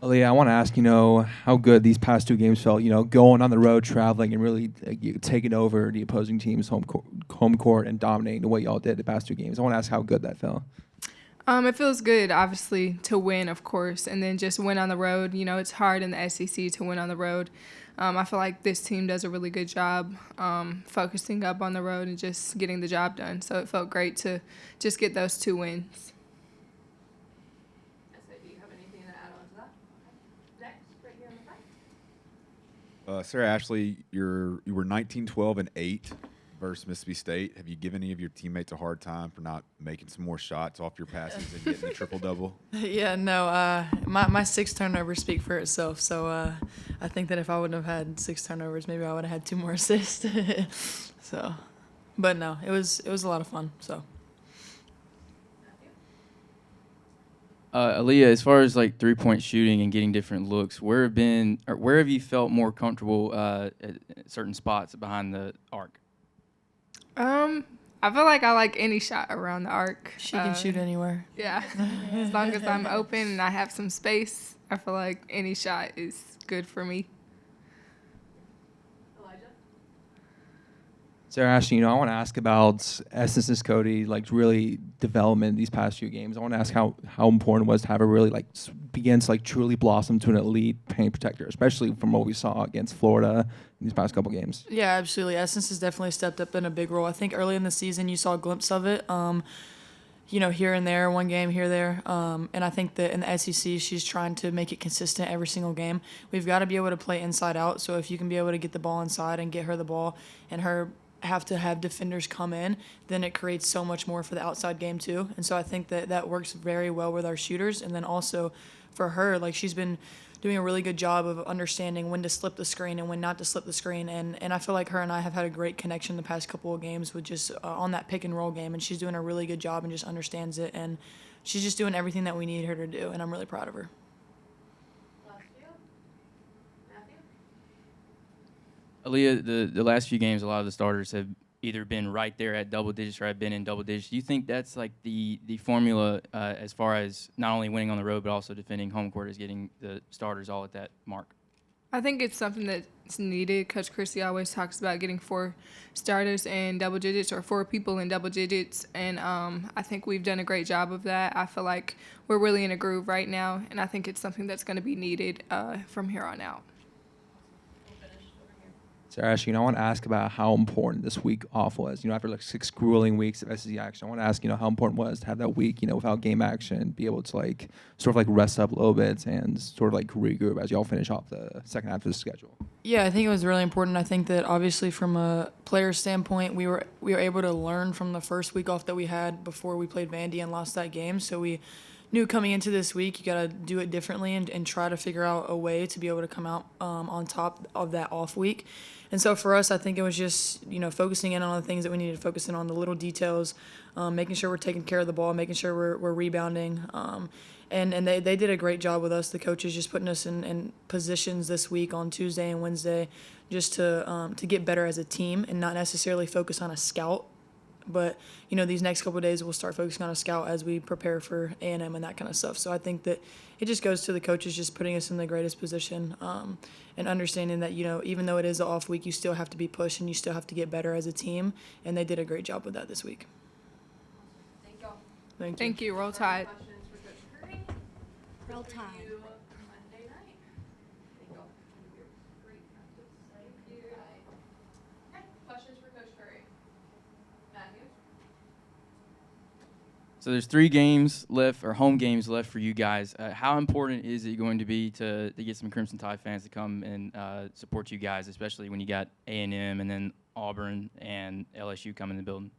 Aaliyah, I want to ask, how good these past two games felt, going on the road, traveling, and really taking over the opposing team's home court and dominating the way y'all did the past two games. I want to ask how good that felt. It feels good, obviously, to win, of course, and then just win on the road. It's hard in the SEC to win on the road. I feel like this team does a really good job focusing up on the road and just getting the job done. So it felt great to just get those two wins. Do you have anything to add on to that? Okay. Next, right here in the front. Sarah Ashlee, you were 19, 12, and 8 versus Mississippi State. Have you given any of your teammates a hard time for not making some more shots off your passes and getting a triple-double? Yeah, no. My 6 turnovers speak for itself. So I think that if I wouldn't have had 6 turnovers, maybe I would have had 2 more assists. So, but no, it was a lot of fun. So. Aaliyah, as far as like 3-point shooting and getting different looks, where have you felt more comfortable at certain spots behind the arc? I feel like I like any shot around the arc. She can shoot anywhere. Yeah, as long as I'm open and I have some space, I feel like any shot is good for me. Elijah? Sarah Ashlee, I want to ask about Essence's Cody, really development these past few games. I want to ask how important it was to have her really begin to truly blossom to an elite paint protector, especially from what we saw against Florida in these past couple games. Yeah, absolutely. Essence has definitely stepped up in a big role. I think early in the season you saw a glimpse of it. Here and there, one game here, there. And I think that in the SEC, she's trying to make it consistent every single game. We've got to be able to play inside out. So if you can be able to get the ball inside and get her the ball and her have to have defenders come in, then it creates so much more for the outside game too. And so I think that works very well with our shooters. And then also for her, she's been doing a really good job of understanding when to slip the screen and when not to slip the screen. And I feel like her and I have had a great connection the past couple of games with just on that pick and roll game. And she's doing a really good job and just understands it. And she's just doing everything that we need her to do. And I'm really proud of her. Last few. Matthew? Aaliyah, the last few games, a lot of the starters have either been right there at double digits or have been in double digits. Do you think that's the formula as far as not only winning on the road but also defending home court, is getting the starters all at that mark? I think it's something that's needed. Coach Kristy always talks about getting 4 starters in double digits or 4 people in double digits, and I think we've done a great job of that. I feel like we're really in a groove right now, and I think it's something that's going to be needed from here on out. Sarah Ashlee, I want to ask about how important this week off was. After 6 grueling weeks of SEC action, I want to ask, how important it was to have that week, without game action, be able to rest up a little bit and regroup as y'all finish off the second half of the schedule. Yeah, I think it was really important. I think that obviously from a player standpoint, we were able to learn from the first week off that we had before we played Vandy and lost that game. So we knew coming into this week, you got to do it differently and try to figure out a way to be able to come out on top of that off week. And so for us, I think it was just, focusing in on the things that we needed to focus in on, the little details, making sure we're taking care of the ball, making sure we're rebounding. And they did a great job with us, the coaches, just putting us in positions this week on Tuesday and Wednesday just to get better as a team and not necessarily focus on a scout. But, these next couple of days we'll start focusing on a scout as we prepare for A&M and that kind of stuff. So I think that it just goes to the coaches just putting us in the greatest position and understanding that, even though it is an off week, you still have to be pushed and you still have to get better as a team. And they did a great job with that this week. Thank y'all. Thank you. Thank you. Roll Tide. Questions for Coach Curry? Roll For Tide. you Monday night. Thank y'all. Great practice. Thank you. Okay, questions for Coach Curry? Matthew? So there's 3 games left, or home games left for you guys. How important is it going to be to get some Crimson Tide fans to come and support you guys, especially when you got A&M and then Auburn and LSU coming in the building?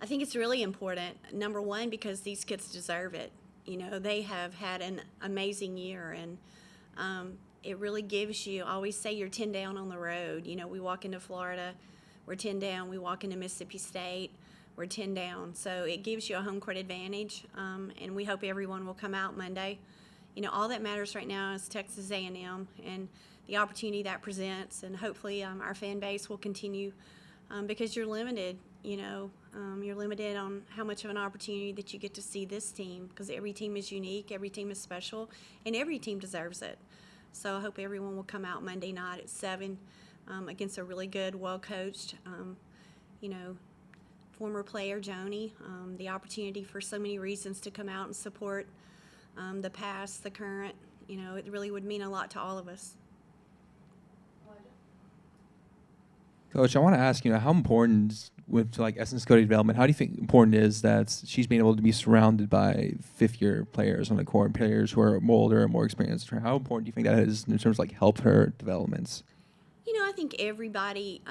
I think it's really important, number one, because these kids deserve it. They have had an amazing year, and it really gives you, I always say you're 10 down on the road. We walk into Florida, we're 10 down. We walk into Mississippi State, we're 10 down. So it gives you a home court advantage, and we hope everyone will come out Monday. All that matters right now is Texas A&M and the opportunity that presents, and hopefully our fan base will continue because you're limited, You're limited on how much of an opportunity that you get to see this team, because every team is unique, every team is special, and every team deserves it. So I hope everyone will come out Monday night at 7 against a really good, well-coached, former player, Joni. The opportunity for so many reasons to come out and support the past, the current. It really would mean a lot to all of us. Coach, I want to ask, how important with like Essence Cody development, how do you think important is that she's being able to be surrounded by fifth-year players on the court, players who are more older, more experienced? How important do you think that is in terms of like help her developments? I think everybody,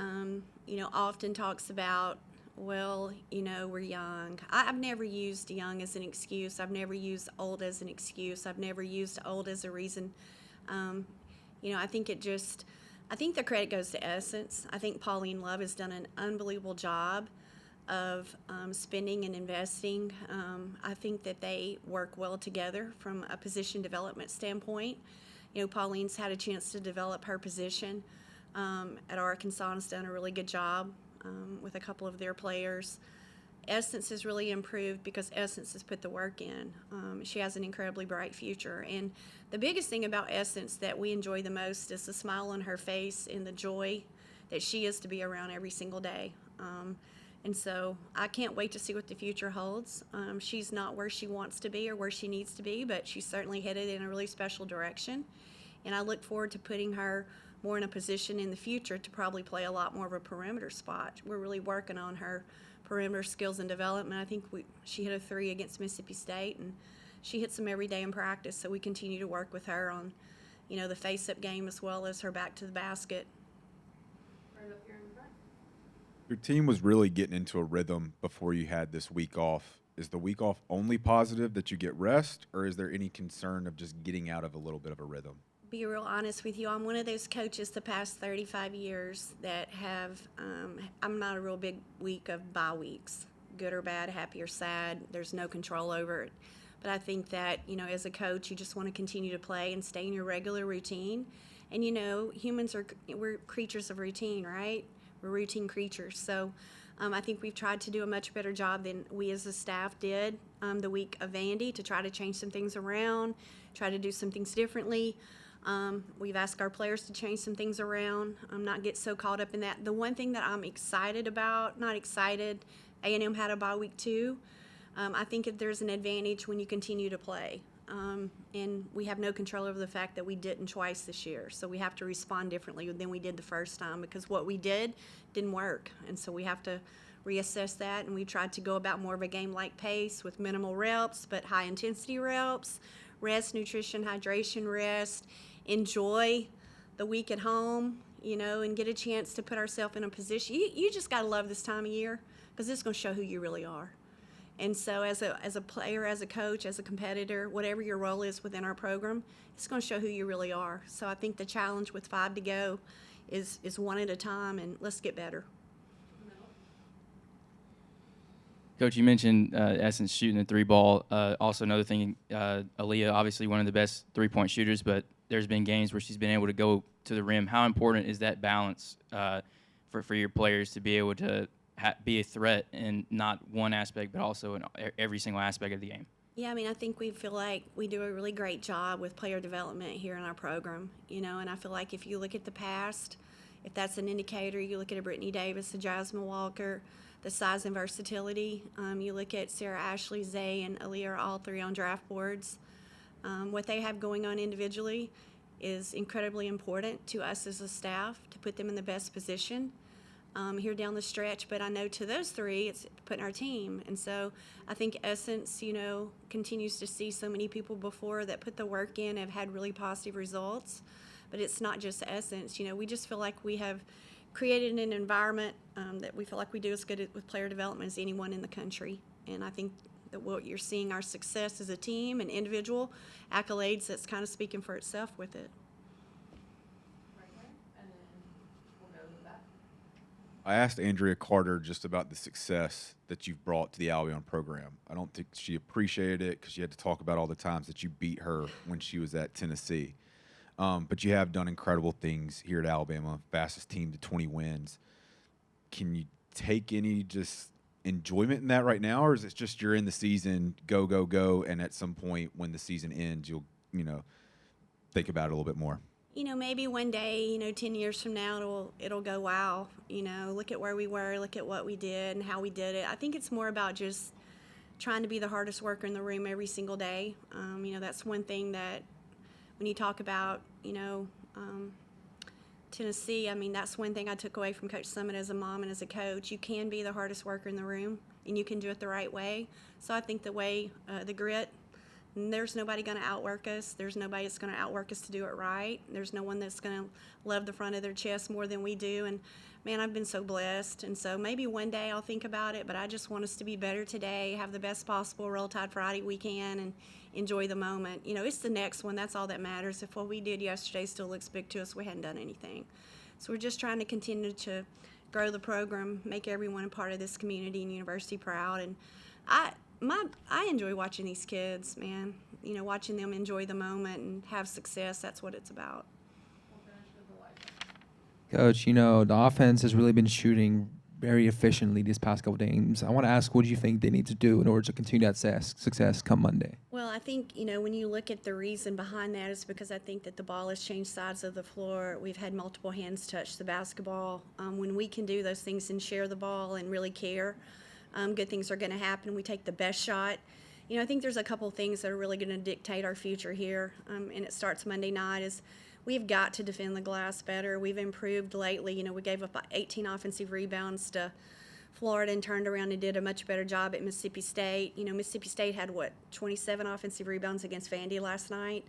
often talks about, well, we're young. I've never used young as an excuse. I've never used old as an excuse. I've never used old as a reason. I think the credit goes to Essence. I think Pauline Love has done an unbelievable job of spending and investing. I think that they work well together from a position development standpoint. Pauline's had a chance to develop her position at Arkansas and has done a really good job with a couple of their players. Essence has really improved because Essence has put the work in. She has an incredibly bright future. And the biggest thing about Essence that we enjoy the most is the smile on her face and the joy that she is to be around every single day. And so I can't wait to see what the future holds. She's not where she wants to be or where she needs to be, but she's certainly headed in a really special direction. And I look forward to putting her more in a position in the future to probably play a lot more of a perimeter spot. We're really working on her perimeter skills and development. I think she hit a 3 against Mississippi State, and she hits them every day in practice. So we continue to work with her on, the face-up game as well as her back to the basket. Right up here in the front. Your team was really getting into a rhythm before you had this week off. Is the week off only positive that you get rest, or is there any concern of just getting out of a little bit of a rhythm? Be real honest with you, I'm one of those coaches the past 35 years that have, I'm not a real big week of bye weeks, good or bad, happy or sad. There's no control over it. But I think that, as a coach, you just want to continue to play and stay in your regular routine. And, humans we're creatures of routine, right? We're routine creatures. So I think we've tried to do a much better job than we as a staff did the week of Vandy to try to change some things around, try to do some things differently. We've asked our players to change some things around, not get so caught up in that. The one thing that I'm excited about, not excited, A&M had a bye week too. I think if there's an advantage when you continue to play. And we have no control over the fact that we didn't twice this year. So we have to respond differently than we did the first time because what we did didn't work. And so we have to reassess that. And we tried to go about more of a game-like pace with minimal reps, but high-intensity reps, rest, nutrition, hydration, rest, enjoy the week at home, and get a chance to put ourselves in a position. You just got to love this time of year because it's going to show who you really are. And so as a player, as a coach, as a competitor, whatever your role is within our program, it's going to show who you really are. So I think the challenge with 5 to go is one at a time, and let's get better. Coach, you mentioned Essence shooting the 3 ball. Also, another thing, Aaliyah, obviously one of the best 3-point shooters, but there's been games where she's been able to go to the rim. How important is that balance for your players to be able to be a threat in not one aspect, but also in every single aspect of the game? Yeah, I think we feel like we do a really great job with player development here in our program, and I feel like if you look at the past, if that's an indicator, you look at a Brittany Davis, a Jasmine Walker, the size and versatility. You look at Sarah, Ashlee, Zay, and Aaliyah are all 3 on draft boards. What they have going on individually is incredibly important to us as a staff to put them in the best position here down the stretch. But I know to those 3, it's putting our team. And so I think Essence, continues to see so many people before that put the work in, have had really positive results. But it's not just Essence. We just feel like we have created an environment that we feel like we do as good with player development as anyone in the country. And I think that what you're seeing, our success as a team and individual accolades, that's kind of speaking for itself with it. Right there, and then we'll go to the back. I asked Andrea Carter just about the success that you've brought to the Albion program. I don't think she appreciated it because she had to talk about all the times that you beat her when she was at Tennessee. But you have done incredible things here at Alabama, fastest team to 20 wins. Can you take any just enjoyment in that right now, or is it just you're in the season, go, go, go, and at some point when the season ends, you'll, think about it a little bit more? Maybe one day, 10 years from now, it'll go, wow, look at where we were, look at what we did and how we did it. I think it's more about just trying to be the hardest worker in the room every single day. That's one thing that when you talk about, Tennessee, that's one thing I took away from Coach Summit as a mom and as a coach. You can be the hardest worker in the room, and you can do it the right way. So I think the grit, there's nobody going to outwork us. There's nobody that's going to outwork us to do it right. There's no one that's going to love the front of their chest more than we do. And, man, I've been so blessed. And so maybe one day I'll think about it, but I just want us to be better today, have the best possible Roll Tide Friday we can, and enjoy the moment. It's the next one. That's all that matters. If what we did yesterday still looks big to us, we hadn't done anything. So we're just trying to continue to grow the program, make everyone a part of this community and university proud. And I enjoy watching these kids, man. Watching them enjoy the moment and have success. That's what it's about. Coach, the offense has really been shooting very efficiently these past couple games. I want to ask, what do you think they need to do in order to continue that success come Monday? Well, I think, when you look at the reason behind that is because I think that the ball has changed sides of the floor. We've had multiple hands touch the basketball. When we can do those things and share the ball and really care, good things are going to happen. We take the best shot. I think there's a couple things that are really going to dictate our future here, and it starts Monday night, is we've got to defend the glass better. We've improved lately. We gave up 18 offensive rebounds to Florida and turned around and did a much better job at Mississippi State. Mississippi State had, 27 offensive rebounds against Vandy last night.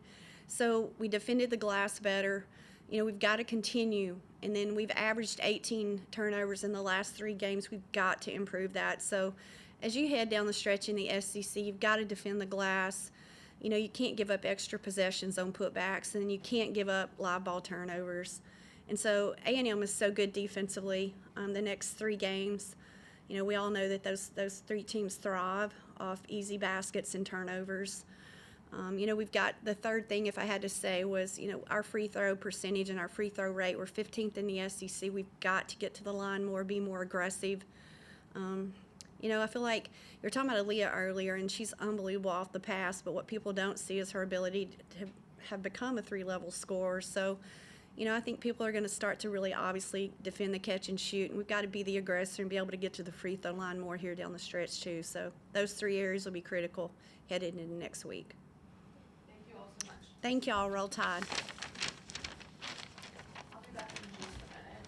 So we defended the glass better. We've got to continue. And then we've averaged 18 turnovers in the last 3 games. We've got to improve that. So as you head down the stretch in the SEC, you've got to defend the glass. You can't give up extra possessions on putbacks, and you can't give up live ball turnovers. And so A&M is so good defensively. The next 3 games, we all know that those 3 teams thrive off easy baskets and turnovers. We've got the third thing, if I had to say, was, our free throw percentage and our free throw rate. We're 15th in the SEC. We've got to get to the line more, be more aggressive. I feel like you were talking about Aaliyah earlier, and she's unbelievable off the pass, but what people don't see is her ability to have become a 3-level scorer. So, I think people are going to start to really obviously defend the catch and shoot, and we've got to be the aggressor and be able to get to the free throw line more here down the stretch too. So those 3 areas will be critical headed into next week. Thank you all so much. Thank y'all. Roll Tide.